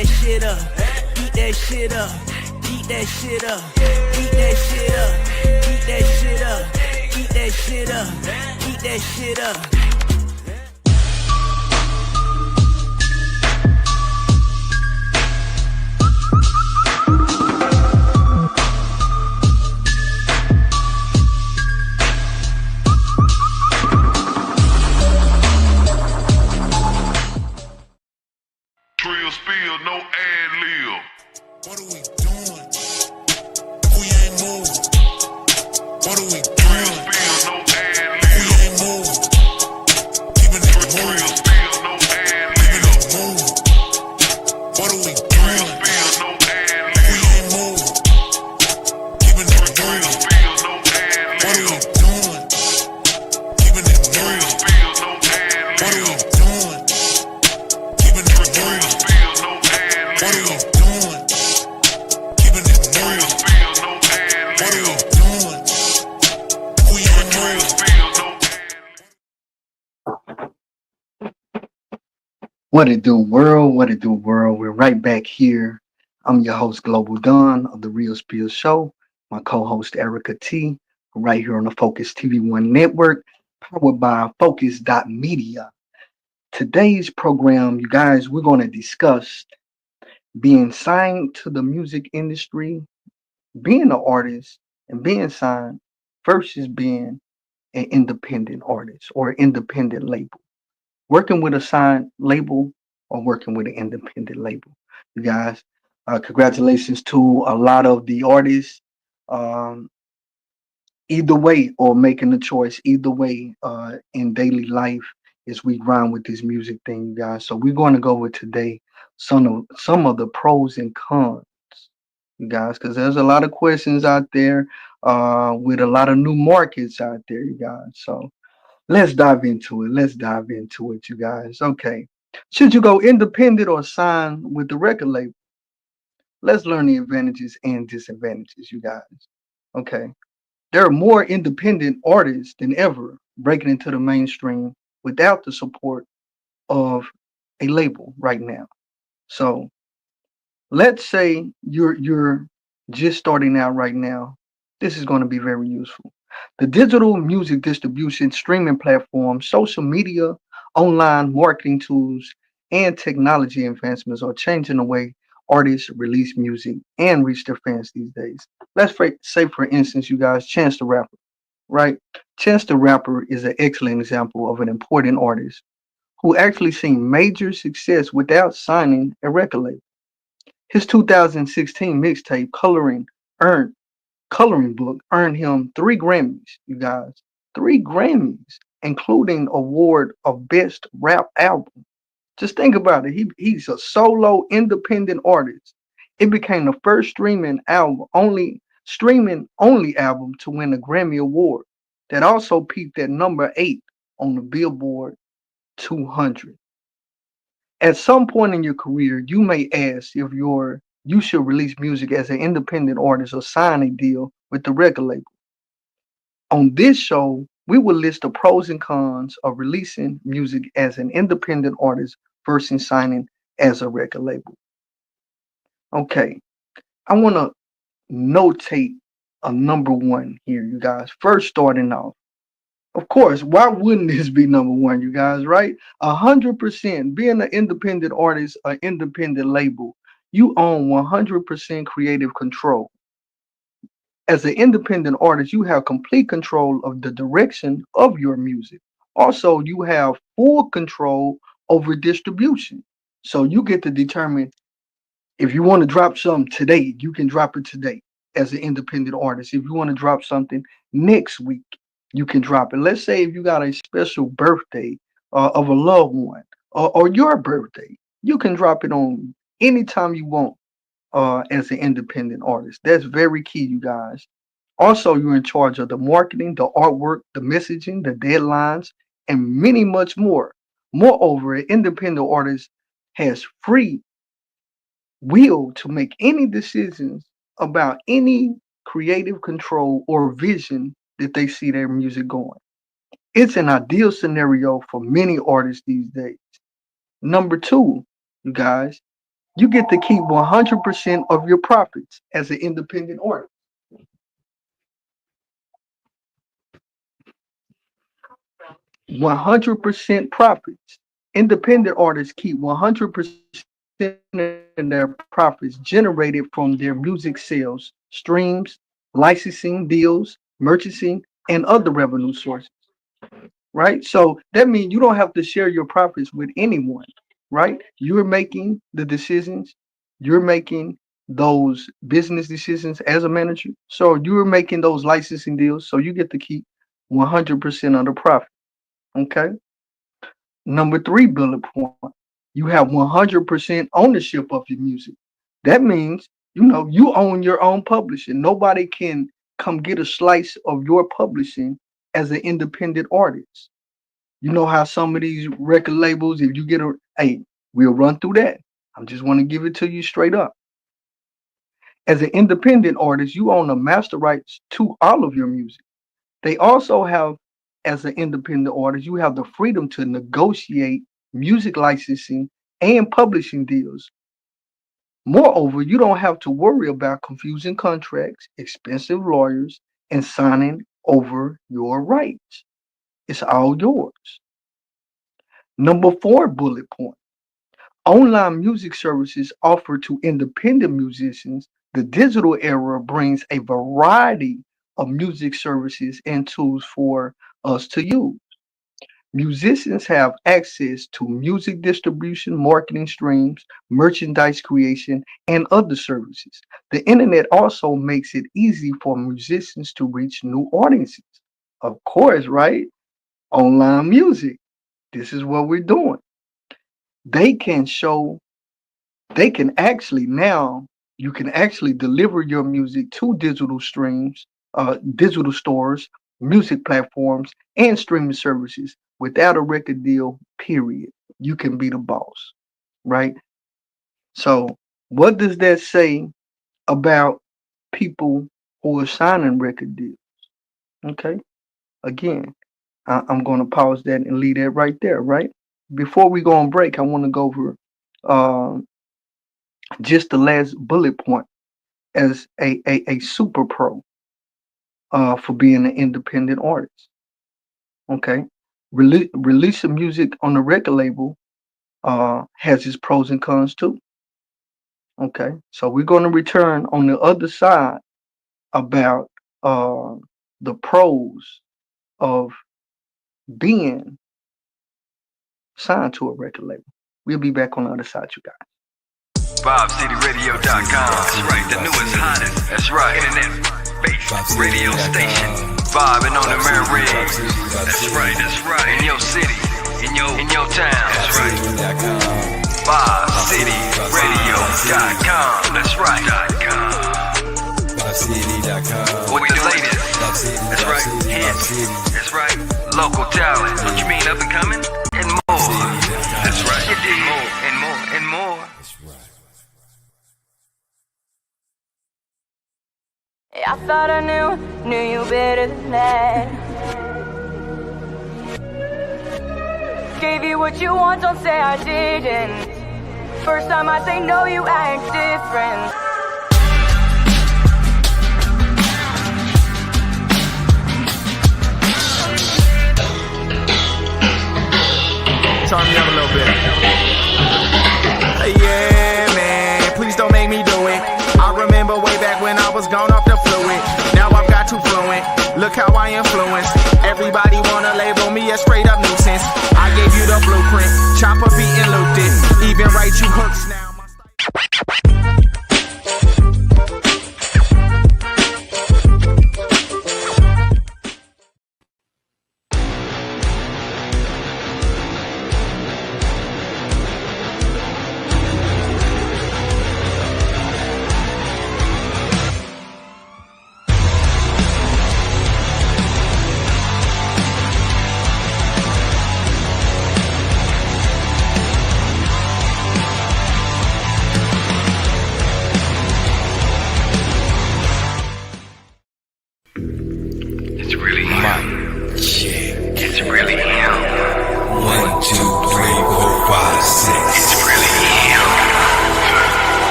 that shit up, eat that shit up, eat that shit up, eat that shit up, eat that shit up, eat that shit up, eat that shit up. Trill spill, no ad lib. What are we doing? We ain't moving. What are we Trill doing? spill, no ad We lib. ain't moving. Keeping it Trill moving. spill, no ad Keeping lib. it moving. What are we Trill doing? spill, no ad We lib. ain't moving. Keeping it Trill moving. spill, no ad What are we lib. doing? Keeping it Trill moving. spill, no ad What are we lib. doing? Keeping it Trill moving. spill, no ad What are we lib. doing? Keeping it Trill moving. spill, no ad What are we lib. doing? We ain't Trill moving. spill, no ad lib. What it do, world? What it do, world? We're right back here. I'm your host, Global Don of the Real Spill Show. My co-host, Erica T, right here on the Focus TV1 network, powered by Focus.media. Today's program, you guys, we're going to discuss being signed to the music industry, being an artist, and being signed versus being an independent artist or independent label. Working with a signed label or working with an independent label. You guys, congratulations to a lot of the artists. Um, Either way, or making the choice, either way, in daily life as we grind with this music thing, you guys. So we're going to go with today some of the pros and cons, you guys, because there's a lot of questions out there, with a lot of new markets out there, you guys. So let's dive into it. Let's dive into it, you guys. Okay. Should you go independent or sign with the record label? Let's learn the advantages and disadvantages, you guys. Okay. There are more independent artists than ever breaking into the mainstream without the support of a label right now. So let's say you're just starting out right now. This is going to be very useful. The digital music distribution, streaming platforms, social media, online marketing tools, and technology advancements are changing the way artists release music and reach their fans these days. Let's say, for instance, you guys, Chance the Rapper, right? Chance the Rapper is an excellent example of an important artist who actually seen major success without signing a record label. His 2016 mixtape earned Coloring Book earned him 3 Grammys, you guys. 3 Grammys, including award of Best Rap Album. Just think about it. He's a solo independent artist. It became the first streaming only album to win a Grammy Award. That also peaked at number 8 on the Billboard 200. At some point in your career, you may ask if you should release music as an independent artist or sign a deal with the record label. On this show, we will list the pros and cons of releasing music as an independent artist versus signing as a record label. Okay, I want to notate a number 1 here, you guys. First, starting off. Of course, why wouldn't this be number 1, you guys, right? 100%. Being an independent artist, an independent label, you own 100% creative control. As an independent artist, you have complete control of the direction of your music. Also, you have full control over distribution. So you get to determine if you want to drop something today, you can drop it today as an independent artist. If you want to drop something next week, you can drop it. Let's say if you got a special birthday of a loved one or your birthday, you can drop it on anytime you want as an independent artist. That's very key, you guys. Also, you're in charge of the marketing, the artwork, the messaging, the deadlines, and many much more. Moreover, an independent artist has free will to make any decisions about any creative control or vision that they see their music going. It's an ideal scenario for many artists these days. Number 2, you guys, You get to keep 100% of your profits as an independent artist. 100% profits. Independent artists keep 100% of their profits generated from their music sales, streams, licensing deals, merchandising, and other revenue sources. Right? So that means you don't have to share your profits with anyone. Right? You're making the decisions. You're making those business decisions as a manager. So you're making those licensing deals. So you get to keep 100% of the profit. Okay. Number 3 bullet point. You have 100% ownership of your music. That means, you own your own publishing. Nobody can come get a slice of your publishing as an independent artist. You know how some of these record labels, if you get hey, we'll run through that. I just want to give it to you straight up. As an independent artist, you own the master rights to all of your music. They also have, as an independent artist, you have the freedom to negotiate music licensing and publishing deals. Moreover, you don't have to worry about confusing contracts, expensive lawyers, and signing over your rights. It's all yours. Number 4 bullet point. Online music services offered to independent musicians. The digital era brings a variety of music services and tools for us to use. Musicians have access to music distribution, marketing streams, merchandise creation, and other services. The internet also makes it easy for musicians to reach new audiences. Of course, right? Online music. This is what we're doing. You can actually deliver your music to digital streams, digital stores, music platforms, and streaming services without a record deal, period. You can be the boss, right? So what does that say about people who are signing record deals? Okay. Again, I'm going to pause that and leave that right there, right? Before we go on break, I want to go over just the last bullet point as a super pro for being an independent artist. Okay. Releasing music on the record label has its pros and cons too. Okay. So we're going to return on the other side about the pros of being signed to a record label. We'll be back on the other side, you guys. VibeCityRadio.com. That's right, the newest, hottest. That's right, internet-based radio station. Vibing on the Maryland. That's right. In your city, in your town. That's right. VibeCityRadio.com. That's right. With the latest. That's right. Hits. That's right. Local talent. What you mean, up and coming? And more. That's right. You did more and more and more. I thought I knew you better than that. Gave you what you want, don't say I didn't. First time I say no, you act different. Turn me up a little bit. Yeah, man, please don't make me do it. I remember way back when I was gone off the fluid. Now I've got too fluent. Look how I influence. Everybody wanna label me a straight up nuisance. I gave you the blueprint. Chopper beat and looped it. Even write you hooks now.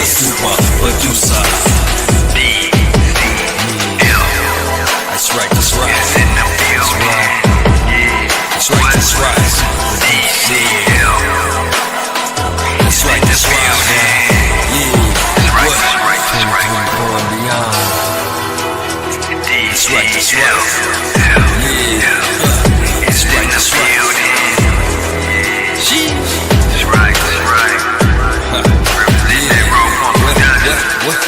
super producer. That's right, that's right. That's right. That's right, that's right. That's right, that's right, man. Yeah. What? Going beyond. That's right, that's right. Yeah. That's right, that's right. That's right, that's right. Represent that raw funk. What?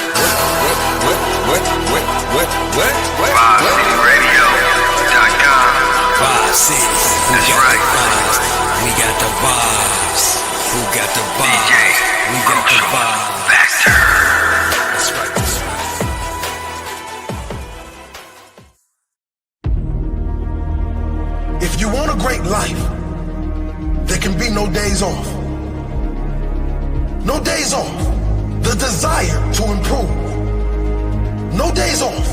VibeCityRadio.com. Vibe City. That's right. We got the vibes. Who got the vibes? We got the vibes. Factor. That's right. That's If you want a great life, there can be no days off. No days off. The desire to improve. No days off.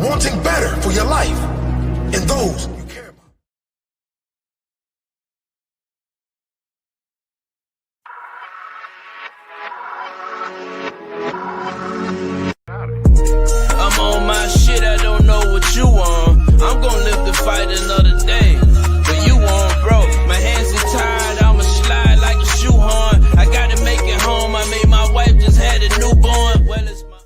Wanting better for your life and those you care about. I'm on my shit, I don't know what you want. I'm gonna live to fight another day. But you won't, bro. My hands are tired, I'ma slide like a shoehorn. I gotta make it home, I made my wife just had a newborn. Well, it's my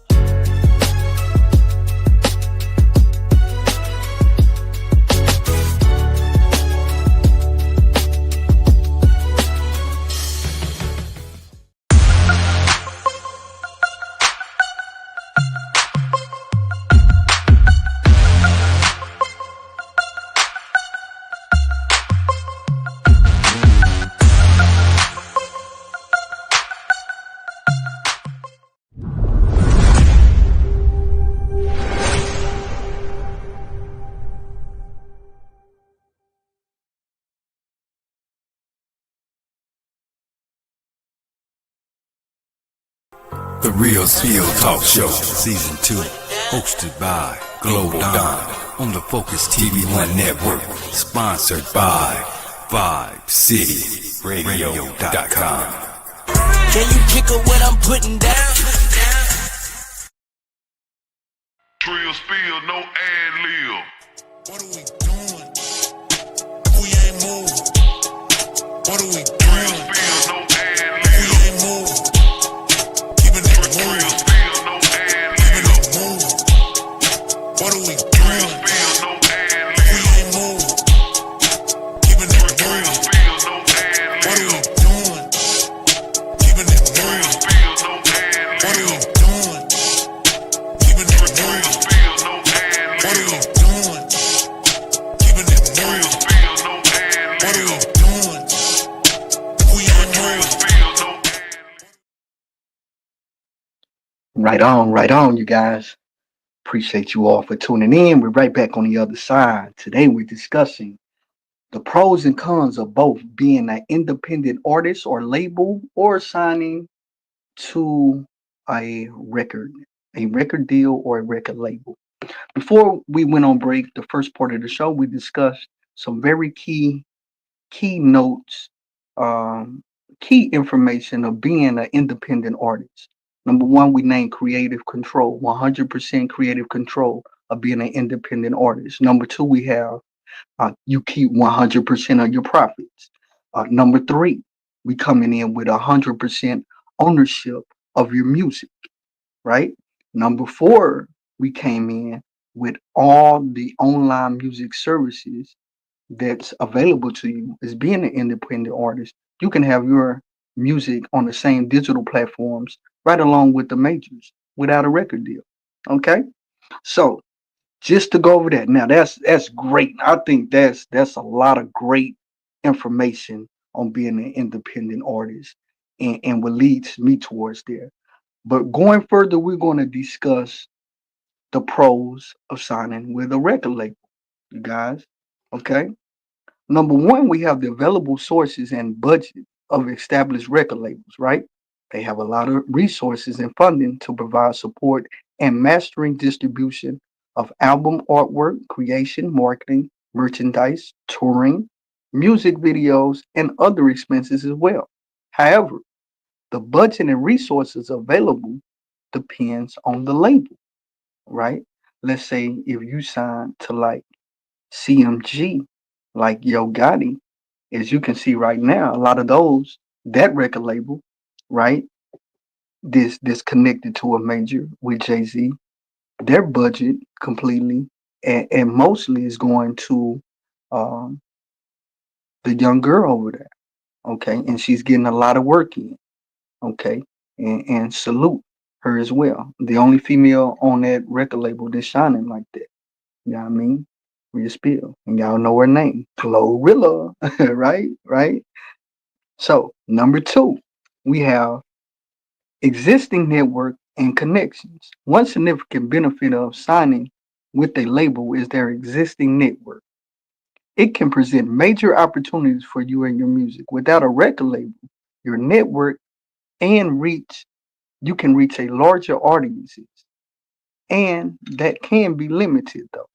The Real Spill Talk Show, Season 2, hosted by Global Don on the Focus TV1 Network, sponsored by VibeCityRadio.com. Can you kick her what I'm putting down? Trill spill, no ad lib. What are we doing? We ain't moving. What are we Trill doing? spill, no ad We lib. ain't moving. Keeping it Trill moving. spill, no ad Keeping lib. it moving. What are we Trill doing? spill, no ad We lib. ain't moving. Keeping it Trill moving. spill, no ad What are we lib. doing? Keeping it Trill moving. spill, no ad What are we lib. doing? Keeping it Trill moving. spill, no ad What are we lib. doing? Keeping it Trill moving. spill, no ad What are we lib. doing? We ain't Trill moving. spill, no ad lib. Right on, you guys. Appreciate you all for tuning in. We're right back on the other side. Today we're discussing the pros and cons of both being an independent artist or label or signing to a record deal or a record label. Before we went on break, the first part of the show, we discussed some very key notes, key information of being an independent artist. Number one, we named creative control, 100% creative control of being an independent artist. Number two, we have you keep 100% of your profits. Number three, we coming in with 100% ownership of your music, right? Number four, we came in with all the online music services that's available to you as being an independent artist. You can have your music on the same digital platforms right along with the majors without a record deal. Okay, so just to go over that. Now that's great. I think that's a lot of great information on being an independent artist and what leads me towards there. But going further, we're going to discuss the pros of signing with a record label, you guys. Okay. Number one, we have the available sources and budget of established record labels, right? They have a lot of resources and funding to provide support and mastering distribution of album artwork, creation, marketing, merchandise, touring, music videos, and other expenses as well. However, the budget and resources available depends on the label, right? Let's say if you sign to like CMG, like Yo Gotti, as you can see right now, a lot of those, that record label, right? This connected to a major with Jay-Z, their budget completely and mostly is going to um, the young girl over there, okay? And she's getting a lot of work in, okay? And salute her as well. The only female on that record label that's shining like that. You know what I mean? Real spill. And y'all know her name. Glorilla. right? Right? So number 2, we have existing network and connections. One significant benefit of signing with a label is their existing network. It can present major opportunities for you and your music. Without a record label, your network and reach, you can reach a larger audiences. And that can be limited though.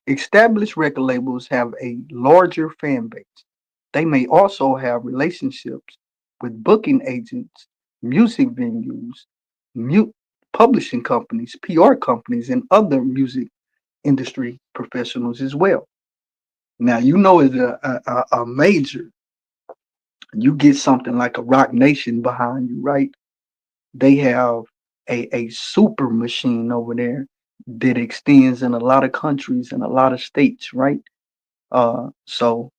Established record labels have a larger fan base. They may also have relationships with booking agents, music venues, publishing companies, PR companies, and other music industry professionals as well. Now, you know, as a major, you get something like a Rock Nation behind you, right? They have a super machine over there that extends in a lot of countries and a lot of states, right? So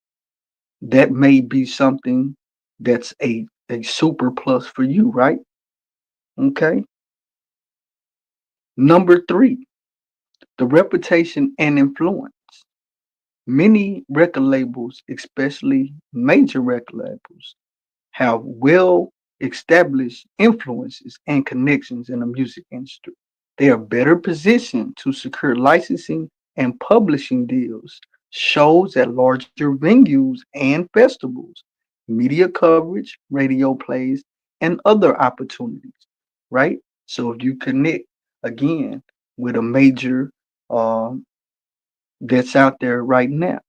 that may be something that's a super plus for you, right? Okay. Number 3, the reputation and influence. Many record labels, especially major record labels, have well established influences and connections in the music industry. They are better positioned to secure licensing and publishing deals, shows at larger venues and festivals, media coverage, radio plays, and other opportunities, right? So if you connect again with a major um, that's out there right now,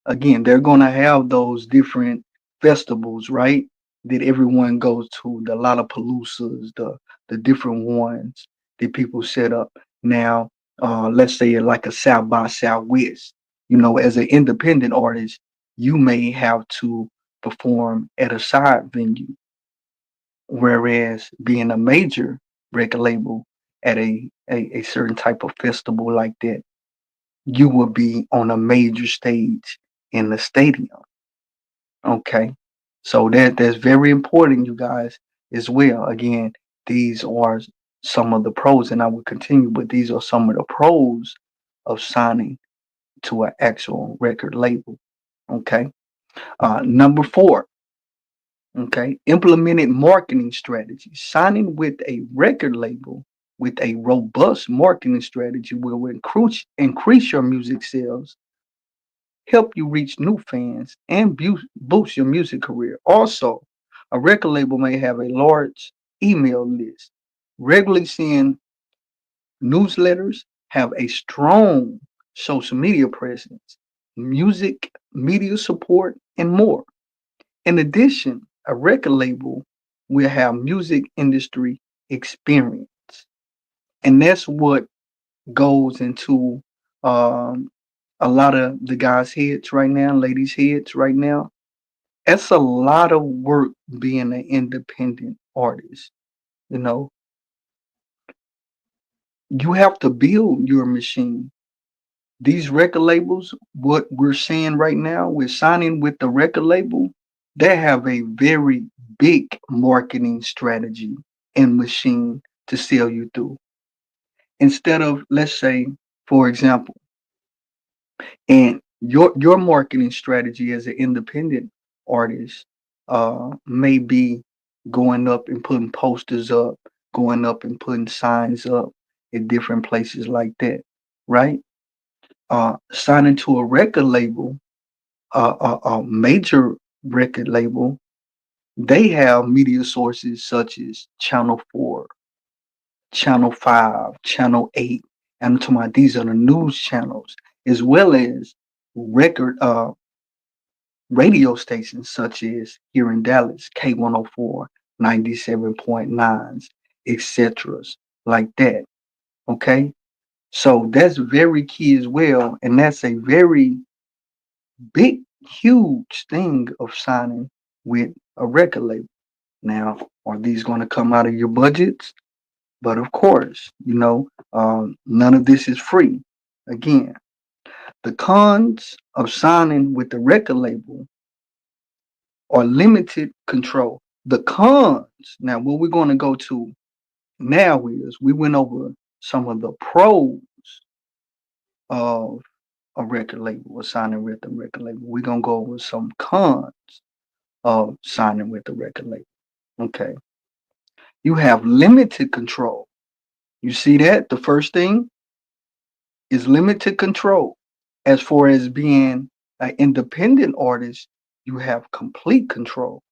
again, they're going to have those different festivals, right? That everyone goes to, the Lollapaloozas, the different ones that people set up. Now, let's say like a South by Southwest, you know, as an independent artist, you may have to perform at a side venue, whereas being a major record label at a certain type of festival like that, you will be on a major stage in the stadium. Okay. So that's very important, you guys, as well. Again, these are some of the pros, and I will continue, but these are some of the pros of signing to an actual record label. Okay. Number 4, okay, implemented marketing strategy. Signing with a record label with a robust marketing strategy will increase your music sales, help you reach new fans, and boost your music career. Also, a record label may have a large email list, regularly seeing newsletters, have a strong social media presence, music, media support, and more. In addition, a record label will have music industry experience. And that's what goes into um, a lot of the guys' heads right now, ladies' heads right now. That's a lot of work being an independent artist. You know, you have to build your machine. These record labels, what we're seeing right now, we're signing with the record label, they have a very big marketing strategy and machine to sell you through. Instead of, let's say, for example, and your marketing strategy as an independent artist may be going up and putting posters up, going up and putting signs up at different places like that, right? Signing to a record label, a major record label, they have media sources such as Channel 4, Channel 5, Channel 8. And I'm talking about these are the news channels, as well as record radio stations such as here in Dallas, K104, 97.9s, etc. like that. Okay. So that's very key as well. And that's a very big, huge thing of signing with a record label. Now, are these going to come out of your budgets? But of course, none of this is free. Again, the cons of signing with the record label are limited control. The cons, now what we're going to go to now is we went over some of the pros of a record label or signing with a record label. We're going to go over some cons of signing with the record label. Okay. You have limited control. You see that? The first thing is limited control. As far as being an independent artist, you have complete control.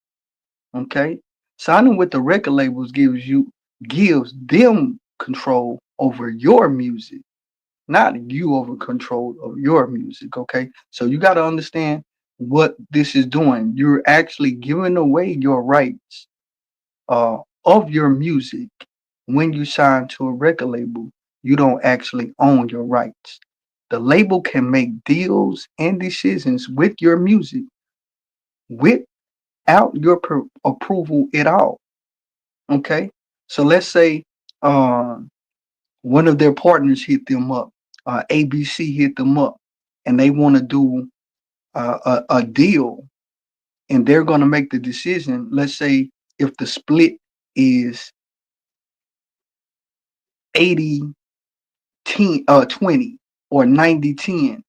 Okay? Signing with the record labels gives them control over your music, not you over control of your music. Okay? So you got to understand what this is doing. You're actually giving away your rights of your music. When you sign to a record label, you don't actually own your rights. The label can make deals and decisions with your music without your approval at all. Okay? So let's say one of their partners hit them up, ABC hit them up, and they want to do a deal, and they're going to make the decision. Let's say if the split is 80-20 or 90-10,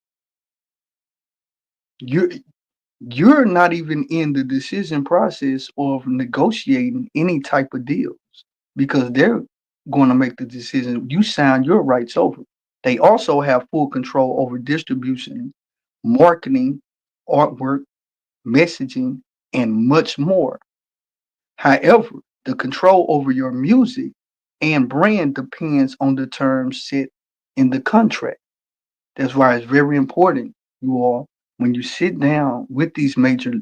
you're not even in the decision process of negotiating any type of deals, because they're going to make the decision. You sign your rights over. They also have full control over distribution, marketing, artwork, messaging, and much more. However, the control over your music and brand depends on the terms set in the contract. That's why it's very important, you all, when you sit down with these major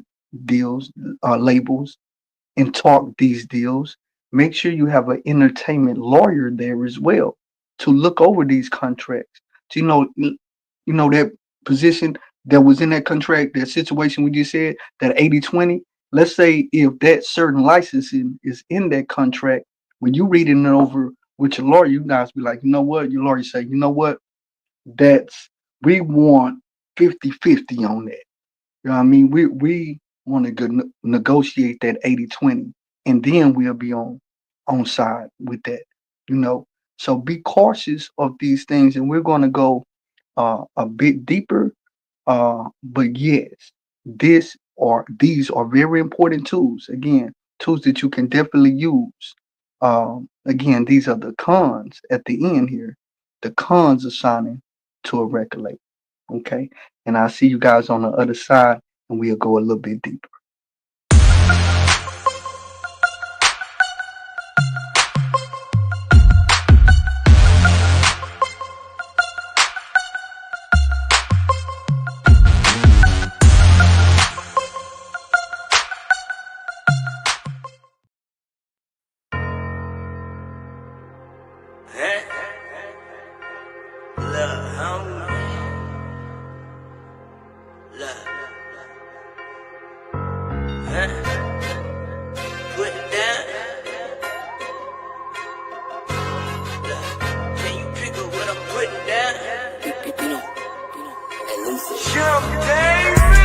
deals, labels, and talk these deals, make sure you have an entertainment lawyer there as well to look over these contracts. To that position that was in that contract, that situation we just said, that 80-20. Let's say if that certain licensing is in that contract, when you reading it over with your lawyer, you guys be like, you know what? Your lawyer say, you know what? We want 50-50 on that. You know what I mean? We want to negotiate that 80-20, and then we'll be on side with that. So be cautious of these things, and we're going to go a bit deeper. But yes, these are very important tools. Again, tools that you can definitely use. Again, these are the cons at the end here. The cons of signing to a record label. Okay, and I'll see you guys on the other side, and we'll go a little bit deeper.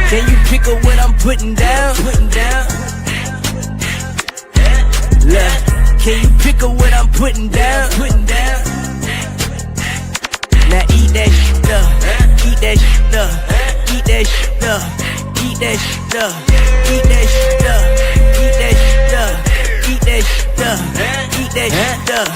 Can you pick up what I'm putting down? Look, can you pick up what I'm putting down? Now eat that shit up, eat that shit up, eat that shit up, eat that shit up, eat that shit up, eat that shit up, eat that shit up, eat that shit up.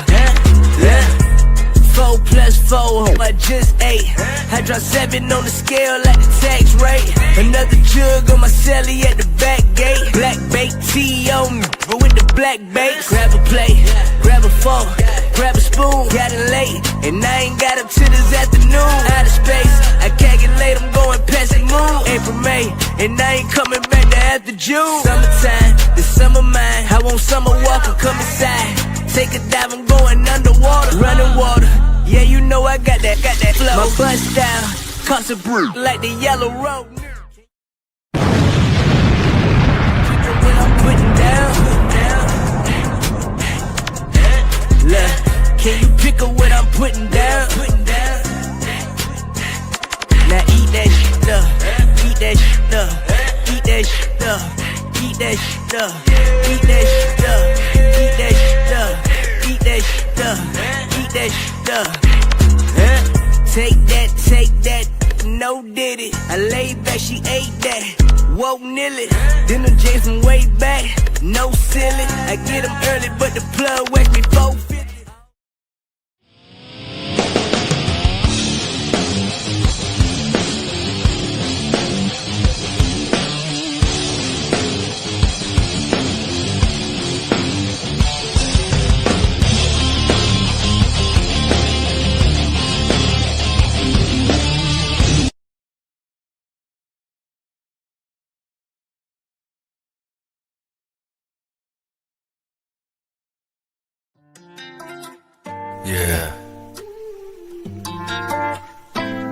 4 + 4, I just ate. I dropped 7 on the scale like the tax rate. Another jug on my celly at the back gate. Black baked tea on me, but with the black base. Grab a plate, grab a fork, grab a spoon. Got it late, and I ain't got up till this afternoon. Out of space, I calculate I'm going past the moon. moon. April, May, and I ain't coming back to after June. Summertime, the summer mine. I want summer walker, come inside. Take a dive, I'm going underwater. Running water, yeah, you know I got that flow. My bus style, constant brew, like the yellow road. When I'm putting down. Look, can you pick up what I'm putting down? Now eat that shit up, eat that shit up, eat that shit up, eat that shit up, eat that shit up, eat that shit up, eat that shit up, eat that shit up. Take that, no did it. I laid back, she ate that. Woke nearly, then the J from way back, no silly. I get them early, but the plug wakes me 4:50. Yeah.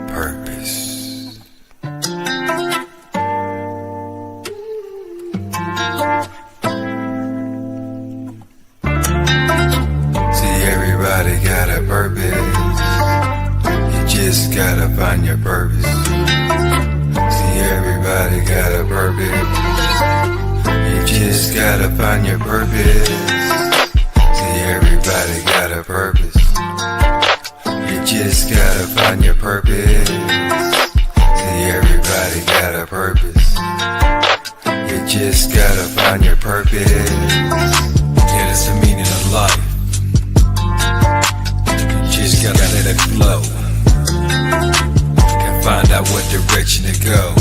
Purpose. See, everybody got a purpose. You just gotta find your purpose. See, everybody got a purpose. You just gotta find your purpose. Everybody got a purpose. You just gotta find your purpose. See, everybody got a purpose. You just gotta find your purpose. Yeah, that's the meaning of life. You just gotta let it flow and find out what direction to go.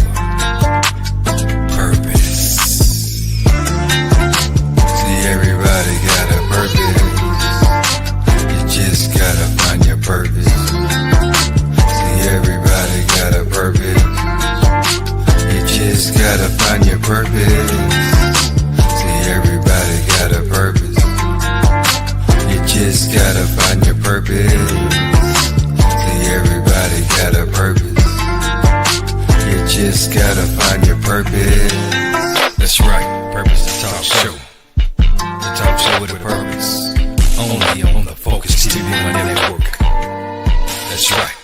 Purpose. See, everybody got a purpose. Just gotta find your purpose. See, everybody got a purpose. You just gotta find your purpose. See, everybody got a purpose. You just gotta find your purpose. See, everybody got a purpose. You just gotta find your purpose. That's right, Purpose the Talk Show. The talk show with a purpose. Only on the Focus TV1 Network. That's right.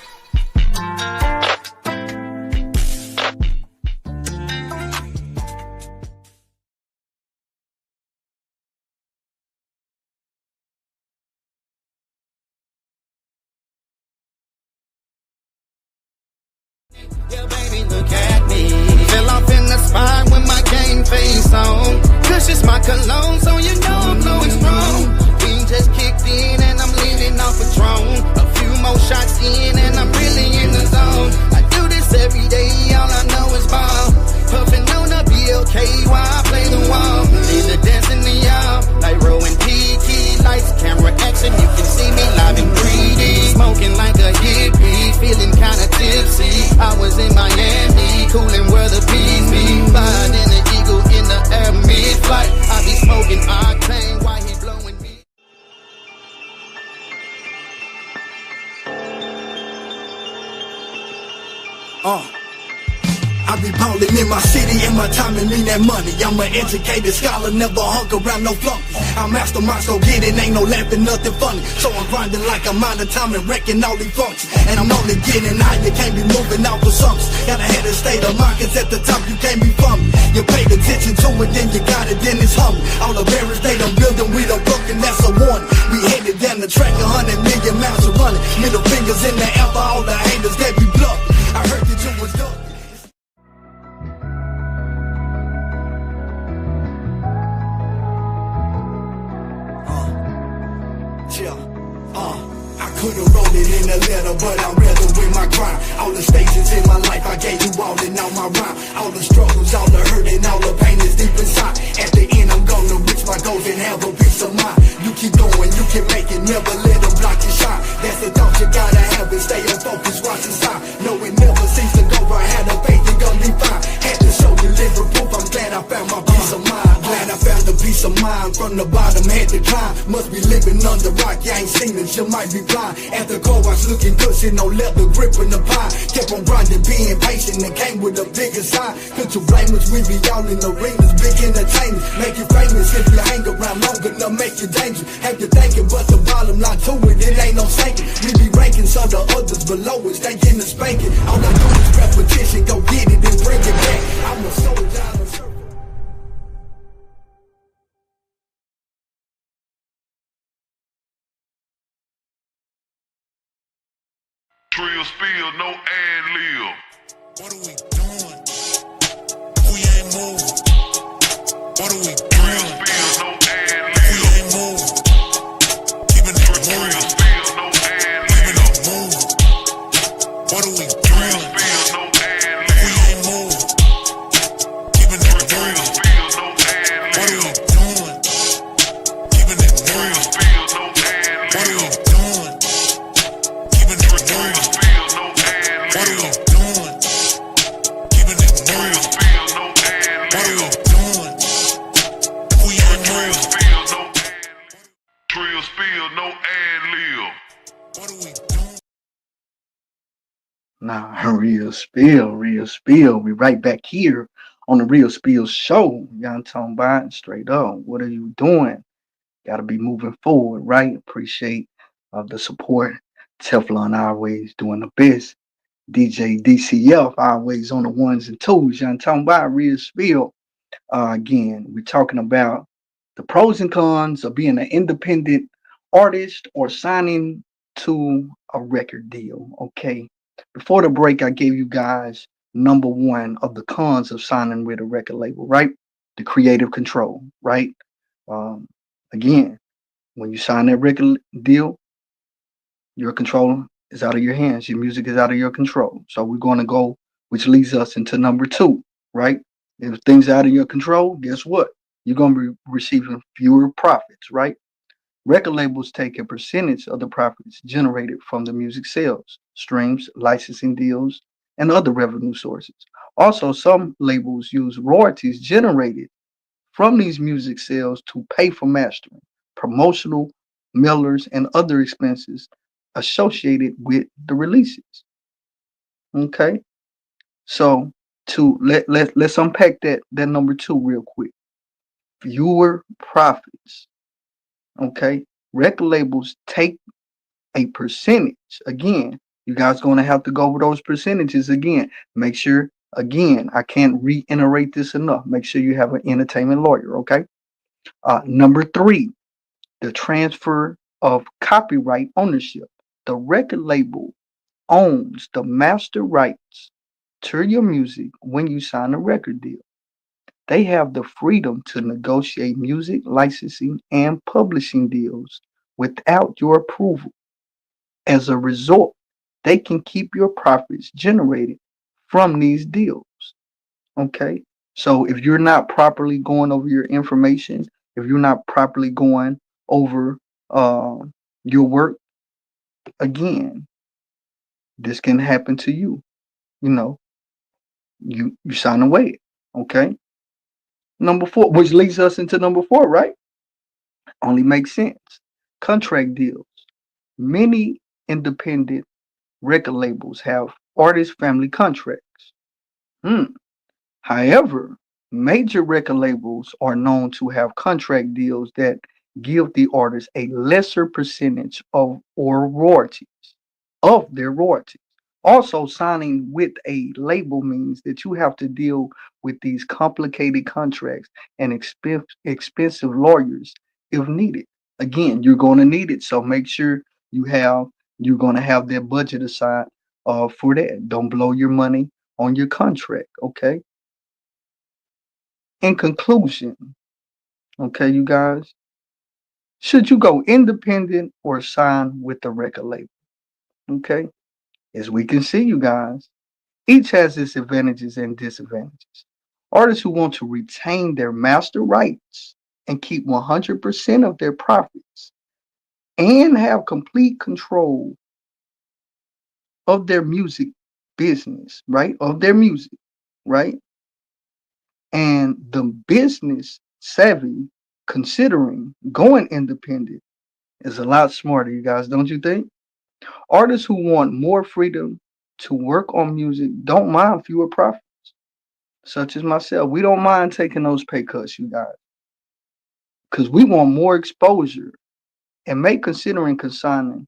Yeah, baby, look at me. Fell off in the spot with my game face on. Kush is my cologne, so you know I'm blowing strong. Just kicked in and I'm leaning off a throne. A few more shots in and I'm really in the zone. I do this every day, all I know is ball. Puffing on a BLK while I play the wall. Either dancing to y'all, like Row and Kiki. Lights, camera, action, you can see me live in 3D. Smoking like a hippie, feeling kinda tipsy. I was in Miami, cooling where the peace be. Flying in the Eagle in the air mid-flight. I be smoking octane while he blowing me. I be ballin' in my city and my time and mean that money. I'm an educated scholar, never hung around no flunkies. I mastermind, so get it, ain't no laughing, nothing funny. So I'm grinding like I'm out of time and wrecking all these functions. And I'm only getting high, you can't be moving out for something. Gotta have a state of mind, cause at the top you can't be from me. You paid attention to it, then you got it, then it's humming. All the barriers they done built and we done broken, that's a warning. We headed down the track, 100 million miles of running. Middle fingers in the air for all the haters that be bluffing. I heard that you was done. I could've wrote it in a letter, but I'd rather with my grind. All the stages in my life, I gave you all in all my rhyme. All the struggles, all the hurt, and all the pain is deep inside. At the end, I'm gonna reach my goals and have a peace of mind. You keep going, you can make it, never let them block your shine. That's the thought you gotta have it, stay on focus, watch the sign. No, it never seems to go right, have the faith, you're gonna be climb from the bottom, had to climb. Must be living under rock, you ain't seen it, you might be blind. At the car wash looking cushy, no leather grip in the pie. Kept on grinding, being patient, and came with a bigger sign. Could you blame us? We be all in arenas, big entertainers. Make you famous if you hang around long enough, make you dangerous. Have you thinking, but the bottom line to it ain't no sinking. We be ranking, so the others below us, they getting the spanking. All I do is repetition, go get it and bring it back. I'm a soldier, I'm a servant. Trill spill, no ad lib. What are we doing? We ain't moving. What are we doing? Trill spill, no ad We lib. ain't moving. Keeping it Trill moving. spill, no ad Keeping lib. it moving. What are we Trill doing? spill, no ad We lib. ain't moving. Keeping it Trill moving. spill, no ad What are we lib. doing? Keeping it Trill moving. spill, no ad What are we lib. doing? Keeping it Trill moving. spill, no ad What are we lib. doing? Keeping it Trill moving. spill, no ad What are we lib. doing? We ain't Trill moving. spill, no ad lib. Trill spill, no ad lib. What are we doing? Nah, real spill. We right back here on the Real Spill Show. Y'all talking about straight up. What are you doing? Got to be moving forward, right? Appreciate the support. Teflon always doing the best. DJ DCF always on the ones and twos. Y'all talking about Real Spill. Again, we're talking about the pros and cons of being an independent artist or signing to a record deal. Okay. Before the break, I gave you guys number one of the cons of signing with a record label, right? The creative control, right? Again, when you sign that record deal, your control is out of your hands. Your music is out of your control. So we're going to go, which leads us into number two, right? If things are out of your control, guess what? You're going to be receiving fewer profits, right? Record labels take a percentage of the profits generated from the music sales, streams, licensing deals, and other revenue sources. Also, some labels use royalties generated from these music sales to pay for mastering, promotional, mailers, and other expenses associated with the releases. Okay, so let's unpack that number two real quick. Fewer profits. Okay, record labels take a percentage. Again, you guys going to have to go over those percentages again. Make sure, again, I can't reiterate this enough. Make sure you have an entertainment lawyer. Okay. Number three, the transfer of copyright ownership. The record label owns the master rights to your music when you sign a record deal. They have the freedom to negotiate music licensing and publishing deals without your approval. As a result, they can keep your profits generated from these deals. Okay. So if you're not properly going over your information, if you're not properly going over your work, again, this can happen to you. You know, you sign away. Okay. Number four, which leads us into number four, right? Only makes sense. Contract deals. Many independent record labels have artist family contracts. However, major record labels are known to have contract deals that give the artist a lesser percentage of their royalties. Also, signing with a label means that you have to deal with these complicated contracts and expensive lawyers if needed. Again, you're going to need it, so make sure you're going to have that budget aside for that. Don't blow your money on your contract. Okay. In conclusion, okay, you guys, should you go independent or sign with the record label? Okay. As we can see, you guys, each has its advantages and disadvantages. Artists who want to retain their master rights and keep 100% of their profits and have complete control of their music business, right? Of their music, right? And the business savvy considering going independent is a lot smarter, you guys, don't you think? Artists who want more freedom to work on music don't mind fewer profits, such as myself. We don't mind taking those pay cuts, you guys, because we want more exposure and may considering consigning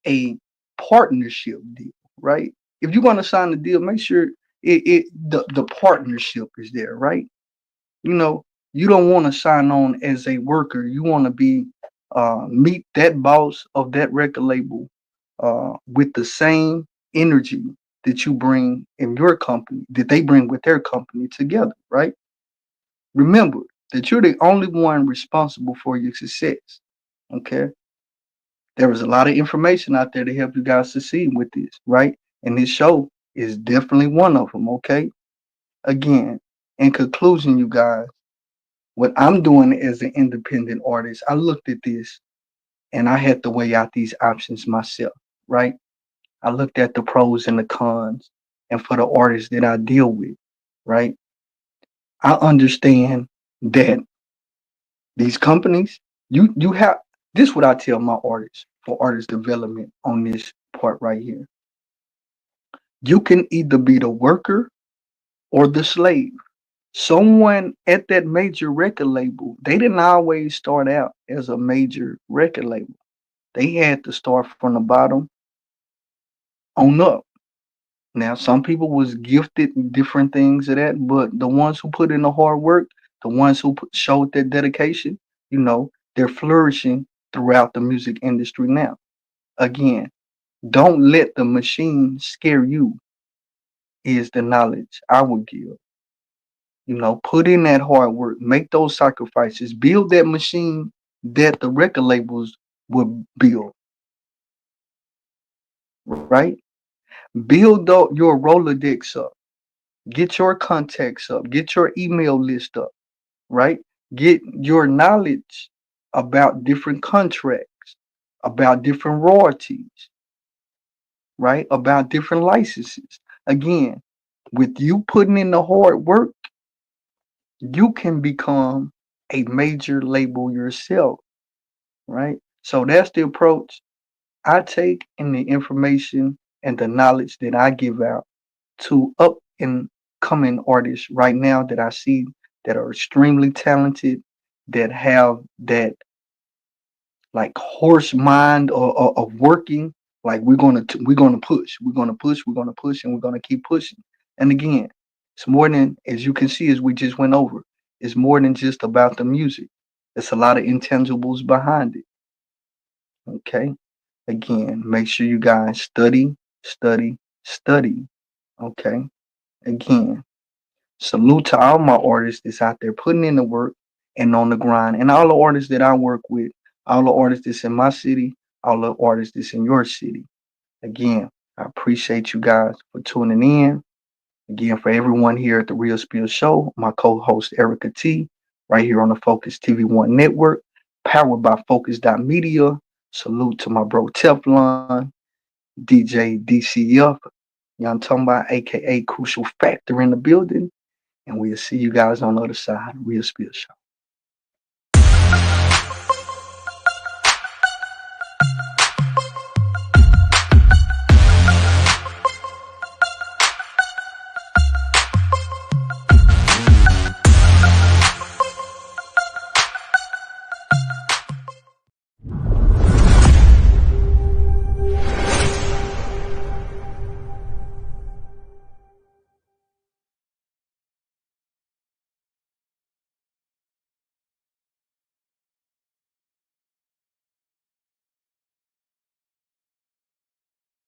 a partnership deal, right? If you're going to sign the deal, make sure the partnership is there, right? You know, you don't want to sign on as a worker. You want to be meet that boss of that record label with the same energy that you bring in your company, that they bring with their company together, right? Remember that you're the only one responsible for your success. Okay. There is a lot of information out there to help you guys succeed with this, right? And this show is definitely one of them. Okay. Again, in conclusion, you guys, what I'm doing as an independent artist, I looked at this and I had to weigh out these options myself, right? I looked at the pros and the cons, and for the artists that I deal with, right? I understand that these companies, you have this. What I tell my artists for artist development on this part right here, you can either be the worker or the slave. Someone at that major record label, they didn't always start out as a major record label. They had to start from the bottom on up. Now, some people was gifted different things of that, but the ones who put in the hard work, the ones who showed their dedication, you know, they're flourishing throughout the music industry now. Again, don't let the machine scare you, is the knowledge I would give. You know, put in that hard work, make those sacrifices, build that machine that the record labels would build, right? Build up your Rolodex up. Get your contacts up. Get your email list up, right? Get your knowledge about different contracts, about different royalties, right? About different licenses. Again, with you putting in the hard work, you can become a major label yourself, right? So that's the approach I take in the information and the knowledge that I give out to up and coming artists right now that I see that are extremely talented, that have that like horse mind of working. Like we're gonna push, we're gonna push, and we're gonna keep pushing. And again, it's more than, as you can see, as we just went over, it's more than just about the music. There's a lot of intangibles behind it. Okay. Again, make sure you guys study, study, study. Okay. Again, salute to all my artists that's out there putting in the work and on the grind, and all the artists that I work with, all the artists that's in my city, all the artists that's in your city. Again, I appreciate you guys for tuning in. Again, for everyone here at the Real Spill Show, my co-host Erica T, right here on the Focus TV One Network, powered by Focus.media. Salute to my bro Teflon, DJ DCF, Young Tumba, aka Crucial Factor in the building. And we'll see you guys on the other side. Real Spill Show.